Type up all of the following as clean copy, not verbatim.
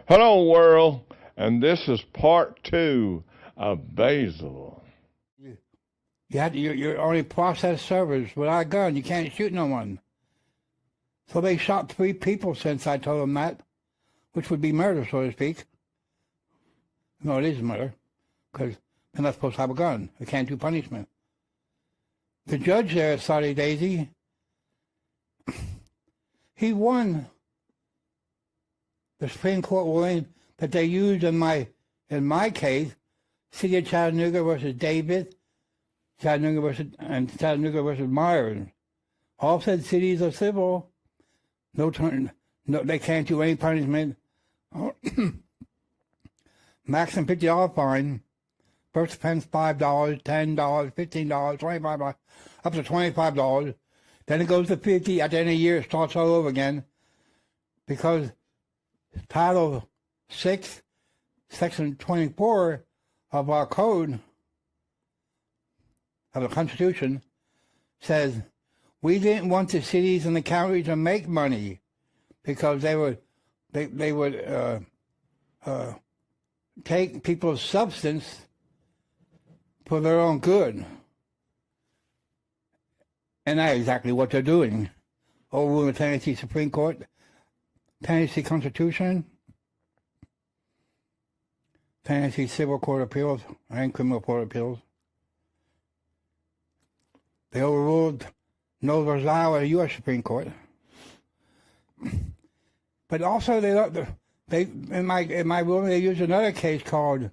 Hello, world, and this is part 2 of Basil. You're only process servers without a gun. You can't shoot no one. So they shot 3 people since I told them that, which would be murder, so to speak. No, it is murder, because they're not supposed to have a gun. They can't do punishment. The judge there at Saudi Daisy, he won the Supreme Court ruling that they used in my case, City of Chattanooga versus Davis, Chattanooga versus Myers. All said cities are civil. No, they can't do any punishment. Maximum $50 fine. First offense $5, $10, $15, $25, up to $25. Then it goes to $50. At the end of the year, it starts all over again, because Title 6, Section 24 of our code of the Constitution says we didn't want the cities and the counties to make money because they would take people's substance for their own good. And that's exactly what they're doing. Overruling the Tennessee Supreme Court, Tennessee Constitution, Tennessee Civil Court of Appeals, and Criminal Court of Appeals. They overruled Noel versus Iowa, U.S. Supreme Court. But also, they in my ruling, they used another case called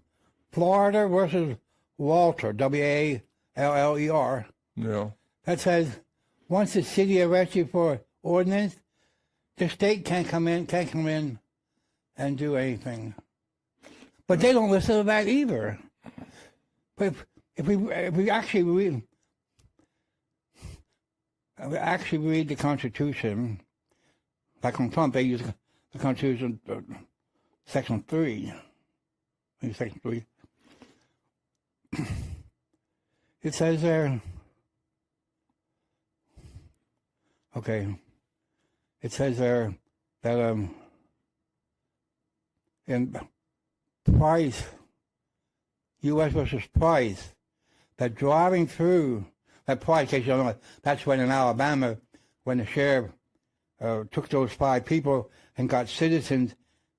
Florida versus Walter, W-A-L-L-E-R. Yeah. That says once the city arrests you for ordinance, the state can't come in and do anything. But they don't listen to that either. But if we actually read the Constitution, like on Trump, they use the Constitution, Section 3. Section 3. It says there, okay, it says there that in Price, U.S. versus Price, that driving through, that Price case, you know, that's when in Alabama, when the sheriff took those 5 people and got citizens,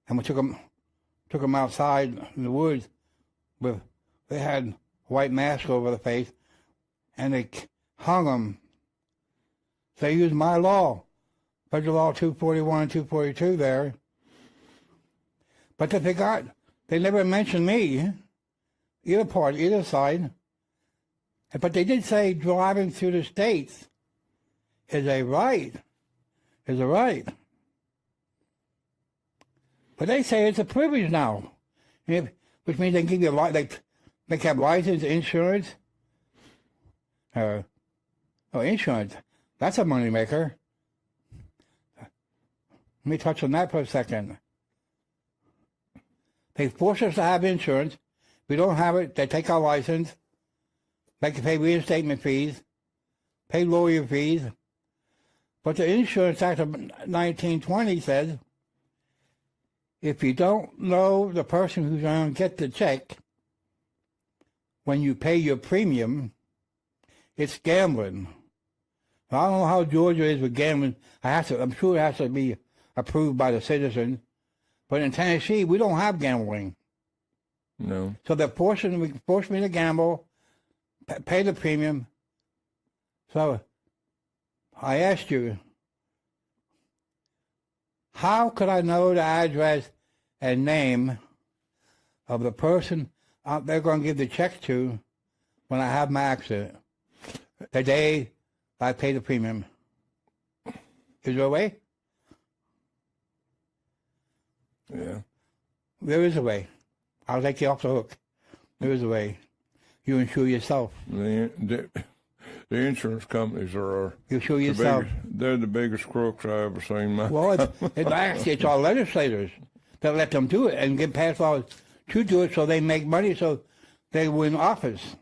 and we took them outside in the woods they had white masks over the face, and they hung them. So they used my law, Federal Law 241 and 242 there. But they never mentioned me, either side. But they did say driving through the states is a right. But they say it's a privilege now, which means they can give you they can have license, insurance. Insurance, that's a moneymaker. Let me touch on that for a second. They force us to have insurance. If we don't have it, they take our license. They can pay reinstatement fees, pay lawyer fees. But the Insurance Act of 1920 says, if you don't know the person who's going to get the check when you pay your premium, it's gambling. I don't know how Georgia is with gambling. I'm sure it has to be approved by the citizens. But in Tennessee, we don't have gambling. No. So they're forcing me to gamble, pay the premium. So I asked you, how could I know the address and name of the person they're going to give the check to when I have my accident? The day I pay the premium. Is there a way? Yeah. There is a way. I'll take you off the hook. There is a way. You insure yourself. The insurance companies are you insure yourself. They're the biggest crooks I ever seen. Well, it's our legislators that let them do it and get passed laws to do it so they make money so they win office.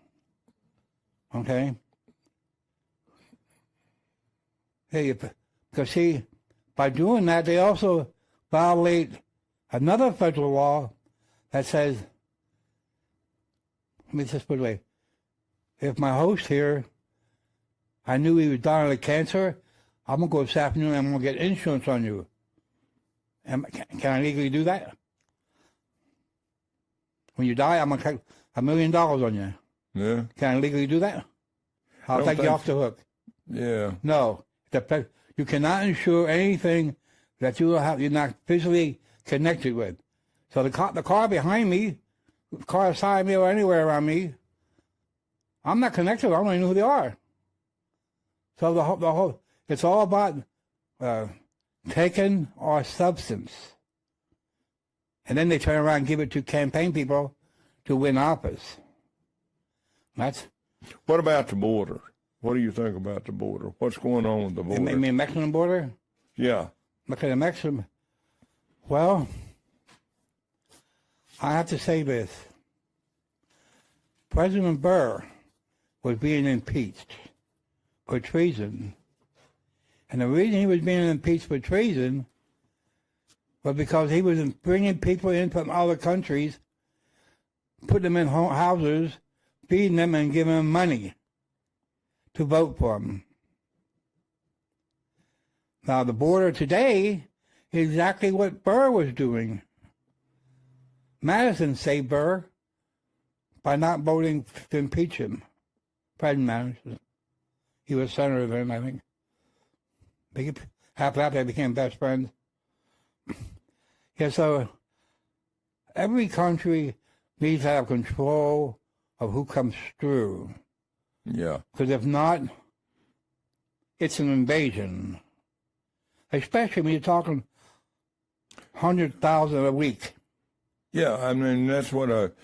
Okay? Because see, by doing that, they also violate another federal law that says, let me just put it away, if my host here, I knew he was dying of cancer, I'm going to go this afternoon and I'm going to get insurance on you. Can I legally do that? When you die, I'm going to take $1 million on you. Yeah. Can I legally do that? I'll take you off the hook. Yeah. No. You cannot insure anything that you're not physically connected with. So the car behind me, the car beside me or anywhere around me, I'm not connected. I don't even know who they are. So the whole it's all about taking our substance. And then they turn around and give it to campaign people to win office. What about the border? What do you think about the border? What's going on with the border? You mean Mexican border? Yeah. Look at the Mexican. Well, I have to say this. President Burr was being impeached for treason. And the reason he was being impeached for treason was because he was bringing people in from other countries, putting them in houses, feeding them, and giving them money to vote for him. Now, the border today is exactly what Burr was doing. Madison saved Burr by not voting to impeach him. President Madison. He was senator then, I think. After that, they became best friends. Yeah, so every country needs to have control of who comes through. Yeah. Because if not, it's an invasion. Especially when you're talking 100,000 a week. Yeah, I mean, that's what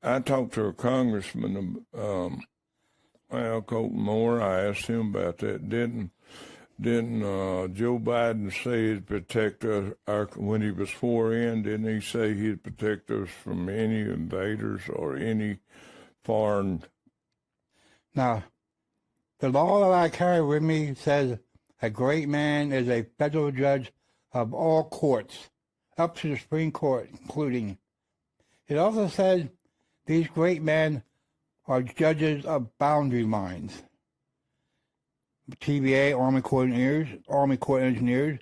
I talked to a congressman, Colton Moore. I asked him about that. Didn't Joe Biden say he'd protect us when he was sworn in? Didn't he say he'd protect us from any invaders or any foreign? Now, the law that I carry with me says a great man is a federal judge of all courts, up to the Supreme Court, including. It also says these great men are judges of boundary lines. TVA, Army Corps Engineers.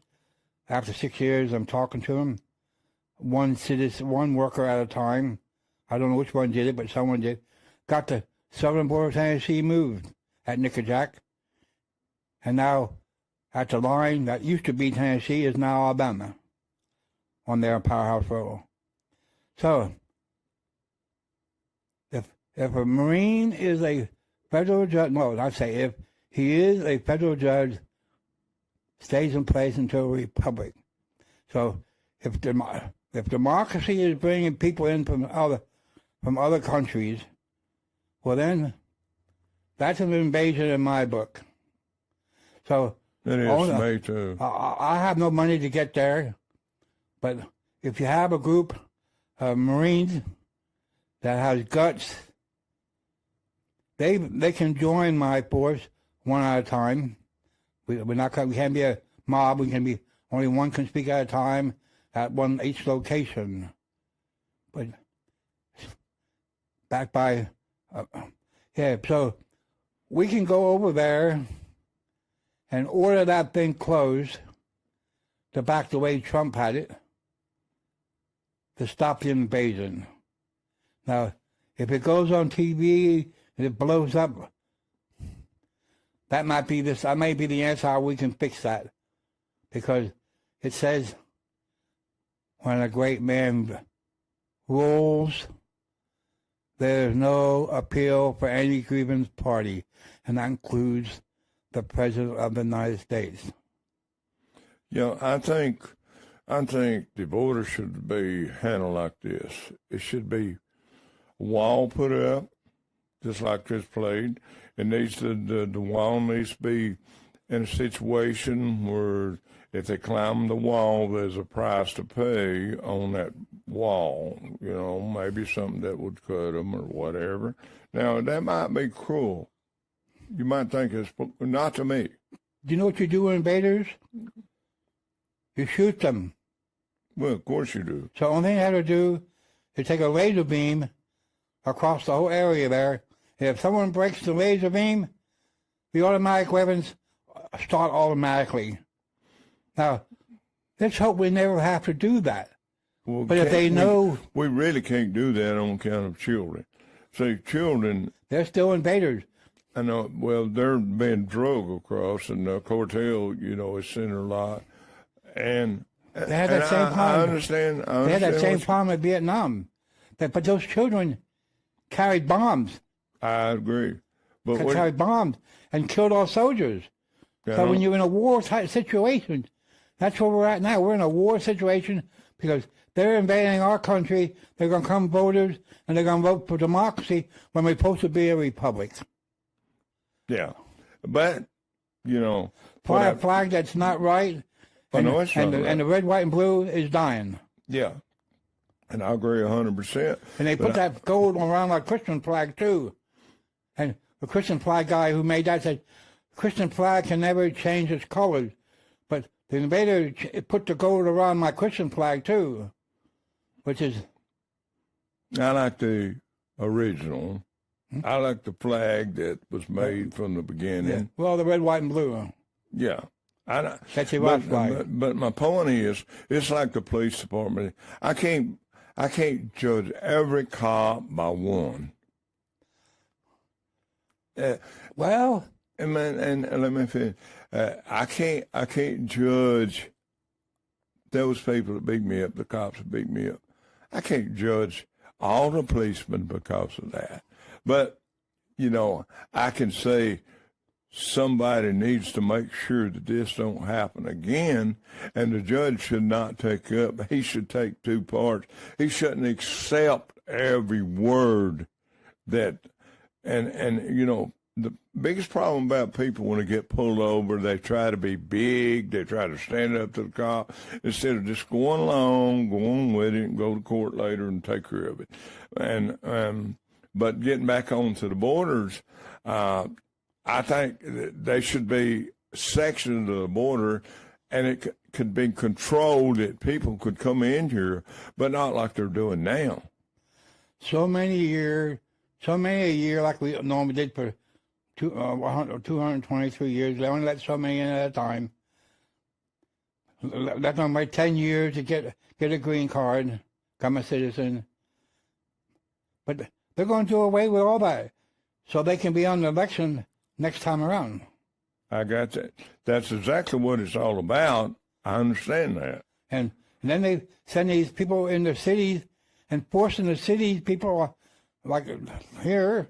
After 6 years, I'm talking to them. One worker at a time. I don't know which one did it, but someone did. Got the southern border of Tennessee moved at Nickajack. And now, at the line that used to be Tennessee is now Alabama on their Powerhouse Road. So, if a Marine is a federal judge, no, I'd say if he is a federal judge, stays in place until a republic. So if democracy is bringing people in from other countries, well then, that's an invasion in my book. So it is to me too. I have no money to get there, but if you have a group of Marines that has guts, they can join my force one at a time. We can't be a mob. We can be only one can speak at a time at each location. But back by so we can go over there and order that thing closed to back the way Trump had it to stop the invasion. Now, if it goes on TV and it blows up, that might be the answer how we can fix that. Because it says when a great man rules, there is no appeal for any grievance party, and that includes the President of the United States. Yeah, I think the border should be handled like this. It should be a wall put up, just like this played. The wall needs to be in a situation where if they climb the wall, there's a price to pay on that wall. You know, maybe something that would cut them or whatever. Now, that might be cruel. You might think it's not to me. Do you know what you do with invaders? You shoot them. Well, of course you do. So the only thing they have to do is take a laser beam across the whole area there. And if someone breaks the laser beam, the automatic weapons start automatically. Now, let's hope we never have to do that. Well, But if they know... We really can't do that on account of children. See, children... They're still invaders. I know, well, they're being drug across, and the cartel, is sending a lot. And they had that same problem. I understand. They had that same problem in Vietnam. But those children carried bombs. I agree. But carried bombs and killed our soldiers. So when you're in a war type situation, that's where we're at now. We're in a war situation because they're invading our country. They're going to come voters, and they're going to vote for democracy when we're supposed to be a republic. Yeah. But, Fly a flag that's not right. And, no, it's not right. And the red, white, and blue is dying. Yeah. And I agree 100%. And they put that gold around our Christian flag, too. And the Christian flag guy who made that said, Christian flag can never change its colors. But the invader put the gold around my Christian flag, too, which is... I like the original. I like the flag that was made from the beginning. Yeah. Well, the red, white, and blue. Yeah. That's your rock flag. But my point is, it's like the police department. I can't judge every cop by one. Well, and let me finish. I can't judge those people that beat me up, the cops that beat me up. I can't judge all the policemen because of that. But, I can say somebody needs to make sure that this don't happen again, and the judge should not take up. He should take two parts. He shouldn't accept every word that, and the biggest problem about people when they get pulled over, they try to be big, they try to stand up to the cop, instead of just going along, going with it, and go to court later and take care of it. And but getting back onto the borders, I think they should be sections of the border, and it could be controlled that people could come in here, but not like they're doing now. So many a year like we normally did for 223 years. They only let so many in at a time. Let them wait 10 years to get a green card, become a citizen. But they're going to do away with all that so they can be on the election next time around. I got that. That's exactly what it's all about. I understand that. And then they send these people in the cities and forcing the city people like here,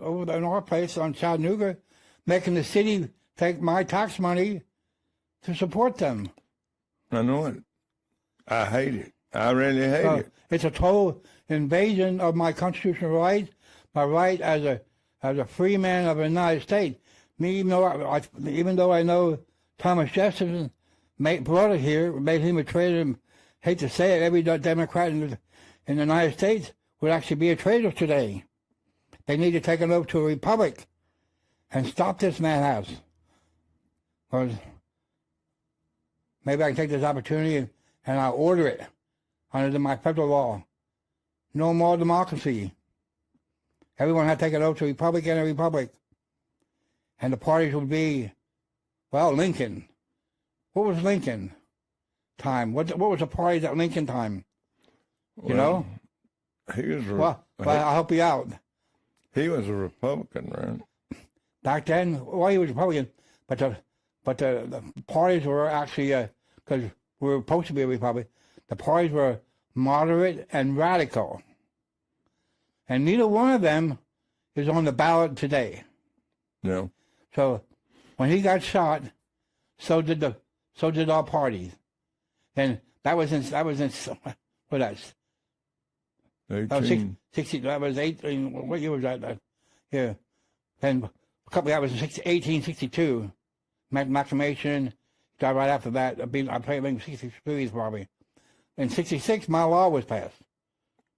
over in our place on Chattanooga, making the city take my tax money to support them. I know it. I hate it. I really hate it. It's a total invasion of my constitutional rights, my right as a free man of the United States. Me, even though I know Thomas Jefferson brought it here, made him a traitor. And hate to say it, every Democrat in the United States would actually be a traitor today. They need to take it over to a republic and stop this madhouse. Because maybe I can take this opportunity and I'll order it under my federal law. No more democracy. Everyone had to take it over to a republic and a republic. And the parties would be, well, Lincoln. What was Lincoln time? What was the parties at Lincoln time? You know? He was I'll help you out. He was a Republican, right? Back then, well, he was Republican, but the parties were actually, because we were supposed to be a republic, the parties were moderate and radical. And neither one of them is on the ballot today. No. So when he got shot, so did our parties. And that was in what that's 18. 60. That was 18. What year was that? Yeah. And a couple. That was 1862. Maclamation. Died right after that. I played in 63 probably. In 66, my law was passed.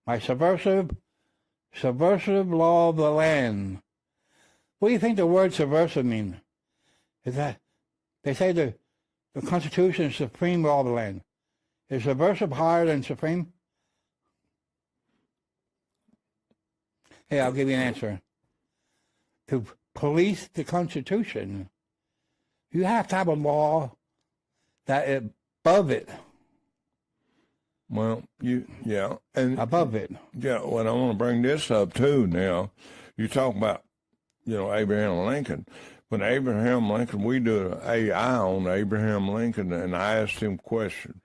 My subversive law of the land. What do you think the word subversive means? Is that they say the Constitution is supreme law of the land. Is subversive higher than supreme? Hey, I'll give you an answer. To police the Constitution, you have to have a law that is above it. Well, and Above it. yeah. Well, I want to bring this up too. Now, you talk about, Abraham Lincoln. When Abraham Lincoln, we do an AI on Abraham Lincoln, and I asked him questions,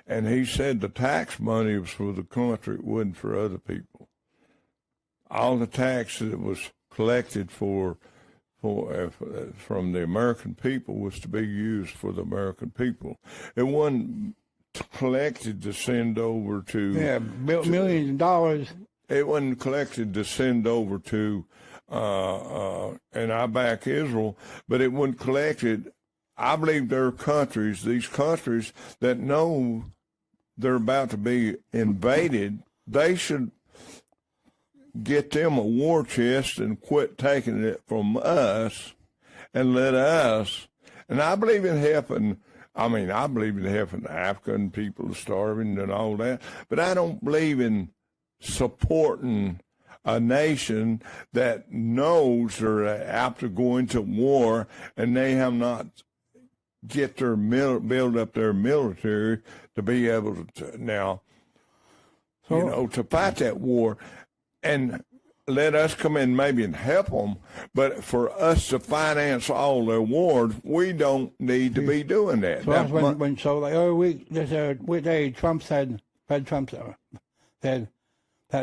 and he said the tax money was for the country, it wasn't for other people. All the tax that was collected from the American people was to be used for the American people. It wasn't collected to send over to millions of dollars. It wasn't collected to send over to, and I back Israel, but it wasn't collected. I believe there are countries, these countries that know they're about to be invaded. They should get them a war chest and quit taking it from us and let us. And I believe in helping. I believe in helping African people starving and all that, but I don't believe in supporting a nation that knows they're apt to go into war and they have not get their build up their military to be able to to fight that war and let us come in maybe and help them, but for us to finance all their wars, we don't need to be doing that. So that's when the other week, President Trump said that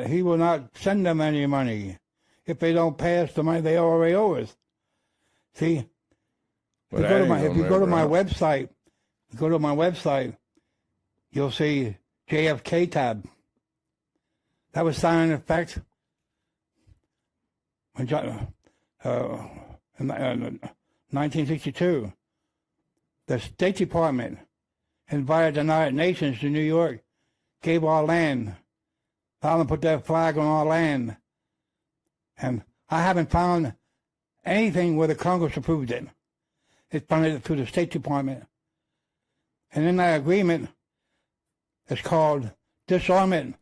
he will not send them any money if they don't pay us the money they already owe us. See, if you go to my website, you'll see JFK tab. That was signed in effect in 1962. The State Department invited the United Nations to New York, gave our land, found and put their flag on our land. And I haven't found anything where the Congress approved it. It's funded through the State Department. And in that agreement, it's called Disarmament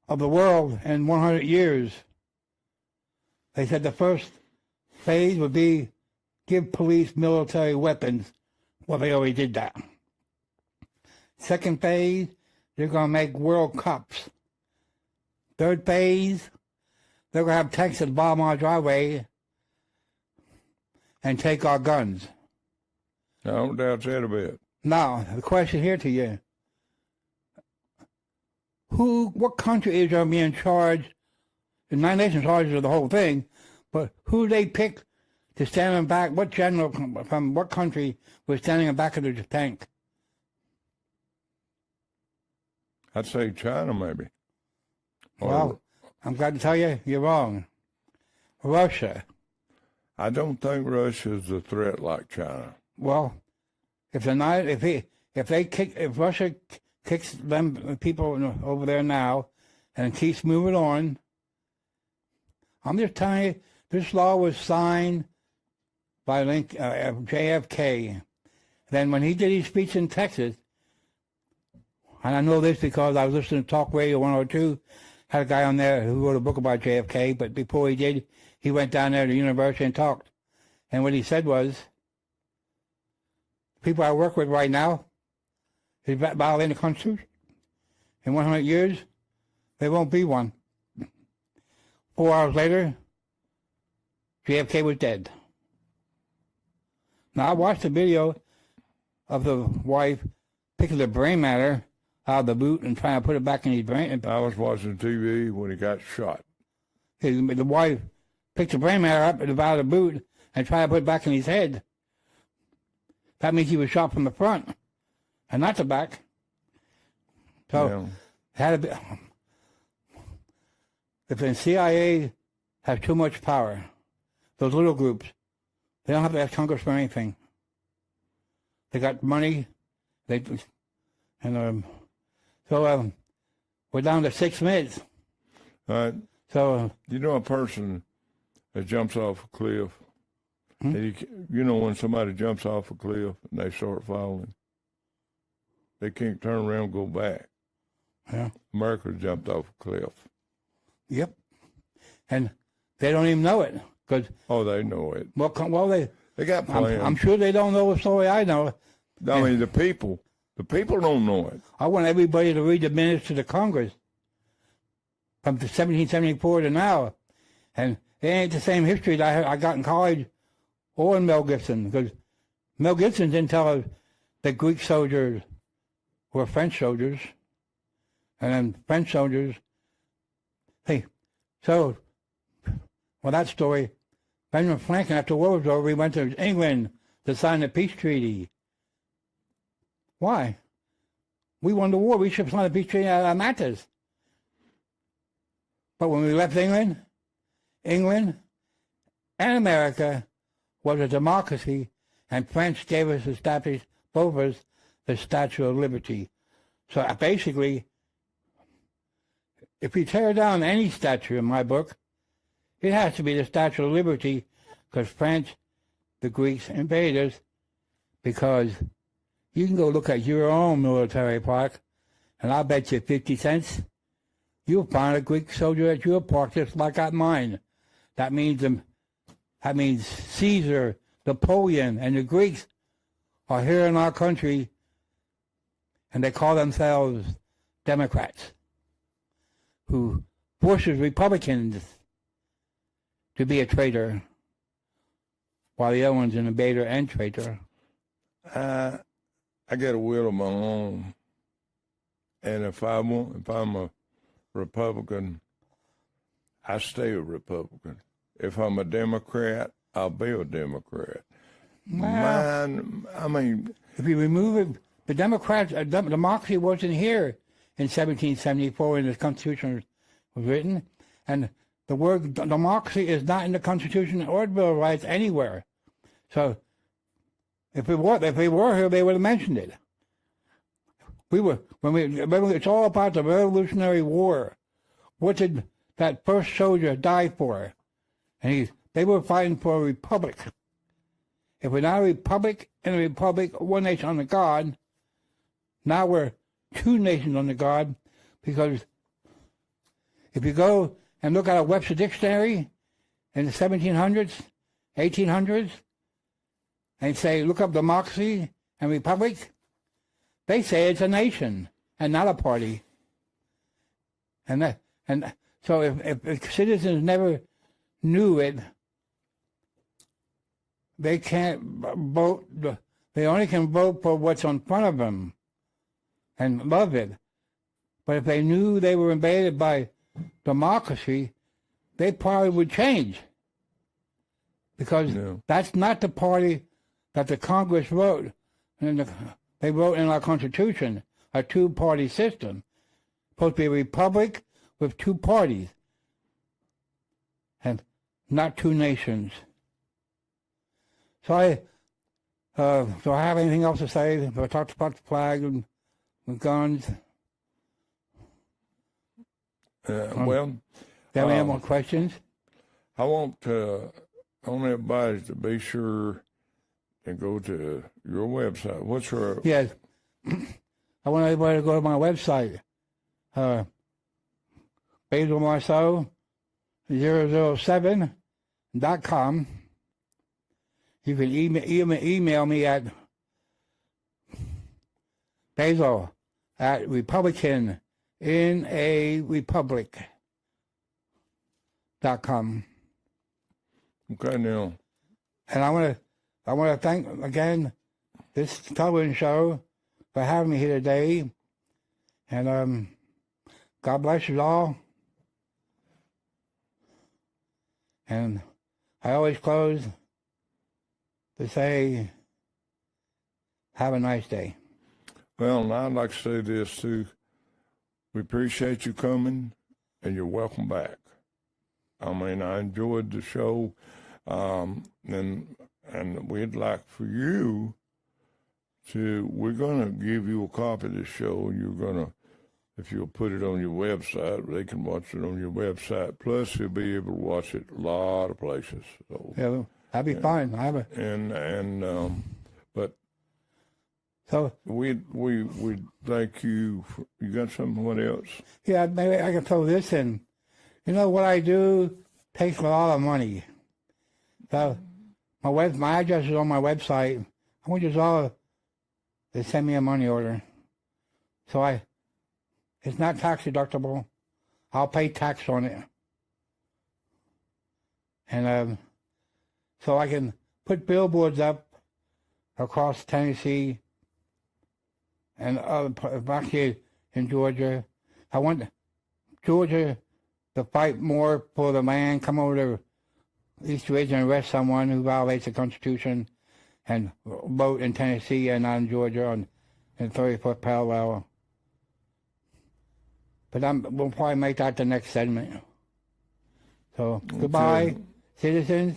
of the World in 100 Years. They said the first phase would be give police military weapons. Well, they already did that. Second phase, they're going to make world cops. Third phase, they're going to have tanks that bomb our driveway and take our guns. I don't doubt that a bit. Now, the question here to you. What country is going to be in charge? The United Nations charges of the whole thing, but who they pick to stand in back? What general from what country was standing in back of the tank? I'd say China, maybe. Well, I'm glad to tell you, you're wrong. Russia. I don't think Russia is a threat like China. Well, if Russia kicks them people over there now and keeps moving on, I'm just telling you, this law was signed by JFK. Then when he did his speech in Texas, and I know this because I was listening to Talk Radio 102, had a guy on there who wrote a book about JFK, but before he did, he went down there to the university and talked. And what he said was, people I work with right now is violating the Constitution. In 100 years, there won't be one. 4 hours later, JFK was dead. Now, I watched the video of the wife picking the brain matter out of the boot and trying to put it back in his brain. I was watching TV when he got shot. The wife picked the brain matter up out of the boot and tried to put it back in his head. That means he was shot from the front and not the back. So, had to be. If the CIA has too much power, those little groups, they don't have to ask Congress for anything. They got money, so we're down to 6 minutes. So you know a person that jumps off a cliff. You know when somebody jumps off a cliff and they start falling. They can't turn around and go back. Yeah. America jumped off a cliff. Yep. And they don't even know it. Cause, Oh, they know it. well, They got plans. I'm sure they don't know the story I know. I mean, the people don't know it. I want everybody to read the minutes to the Congress from 1774 to now. And it ain't the same history that I got in college or in Mel Gibson, because Mel Gibson didn't tell us that Greek soldiers were French soldiers, and then French soldiers. Hey, so, well, that story, Benjamin Franklin, after the war was over, he went to England to sign the peace treaty. Why? We won the war. We should have signed the peace treaty at Matters. But when we left England and America was a democracy, and France gave us, established both of us, the Statue of Liberty. So basically, if you tear down any statue in my book, it has to be the Statue of Liberty, because France, the Greeks, invaded us, because you can go look at your own military park, and I'll bet you 50 cents, you'll find a Greek soldier at your park just like at mine. That means Caesar, Napoleon, and the Greeks are here in our country, and they call themselves Democrats, who forces Republicans to be a traitor, while the other one's an invader and traitor. I got a will of my own, and if I'm a Republican, I stay a Republican. If I'm a Democrat, I'll be a Democrat. Well, I mean, if you remove it, the Democrats, democracy wasn't here in 1774 when the Constitution was written, and the word democracy is not in the Constitution or the Bill of Rights anywhere. So, if we were here, they would have mentioned it. It's all about the Revolutionary War. What did that first soldier die for? And they were fighting for a republic. If we're not a republic and a republic, one nation under God, now we're two nations under God, because if you go and look at a Webster Dictionary in the 1700s, 1800s, and say, look up democracy and republic, they say it's a nation and not a party. And so if citizens never knew it, they can't vote. They only can vote for what's in front of them and love it. But if they knew they were invaded by democracy, they probably would change, because that's not the party that the Congress wrote. And they wrote in our Constitution a two-party system. Supposed to be a republic with two parties, and not two nations. So do I have anything else to say? If I talked about the flag and guns. Well, Do you have any more questions? I want everybody to be sure and go to your website. What's your... Yes. I want everybody to go to my website, basilmarceaux 007.com. You can email me at Basil at Republican in a Republic.com. Okay, now. And I want to thank again this television show for having me here today. And God bless you all. And I always close to say, have a nice day. Well, and I'd like to say this too. We appreciate you coming, and you're welcome back. I mean, I enjoyed the show, and we'd like for you to, we're going to give you a copy of the show. You're going to, if you'll put it on your website, they can watch it on your website. Plus, you'll be able to watch it a lot of places. So, Yeah, that'd be fine. but So we thank you. You got something? What else? yeah, maybe I can throw this in. You know what I do takes a lot of money. So my address is on my website. I want you all to send me a money order. So it's not tax deductible. I'll pay tax on it. And so I can put billboards up across Tennessee and back here in Georgia. I want Georgia to fight more for the land, come over to East Ridge and arrest someone who violates the Constitution and vote in Tennessee and not in Georgia on 34th parallel. But we'll probably make that the next segment. So goodbye, citizens,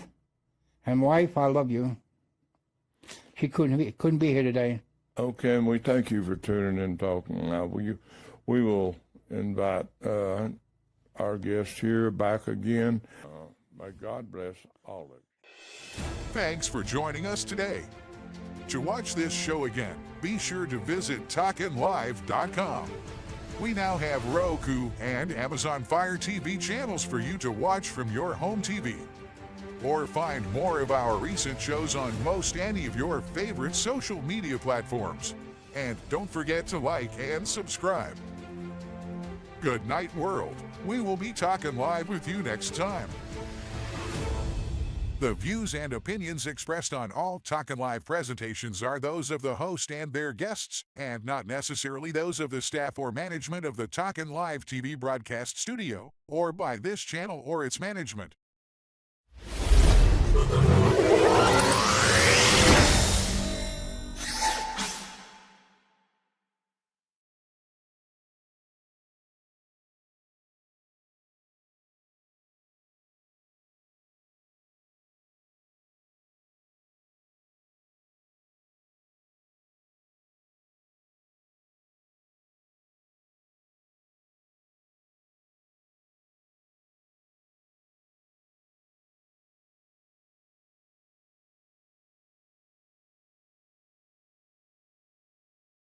and wife. I love you. She couldn't be here today. Okay, and we thank you for tuning in, talking. Now we will invite our guest here back again. May God bless all of you. Thanks for joining us today. To watch this show again, be sure to visit talkinlive.com. We now have Roku and Amazon Fire TV channels for you to watch from your home TV. Or find more of our recent shows on most any of your favorite social media platforms. And don't forget to like and subscribe. Good night, world. We will be talking live with you next time. The views and opinions expressed on all Talkin' Live presentations are those of the host and their guests, and not necessarily those of the staff or management of the Talkin' Live TV broadcast studio, or by this channel or its management.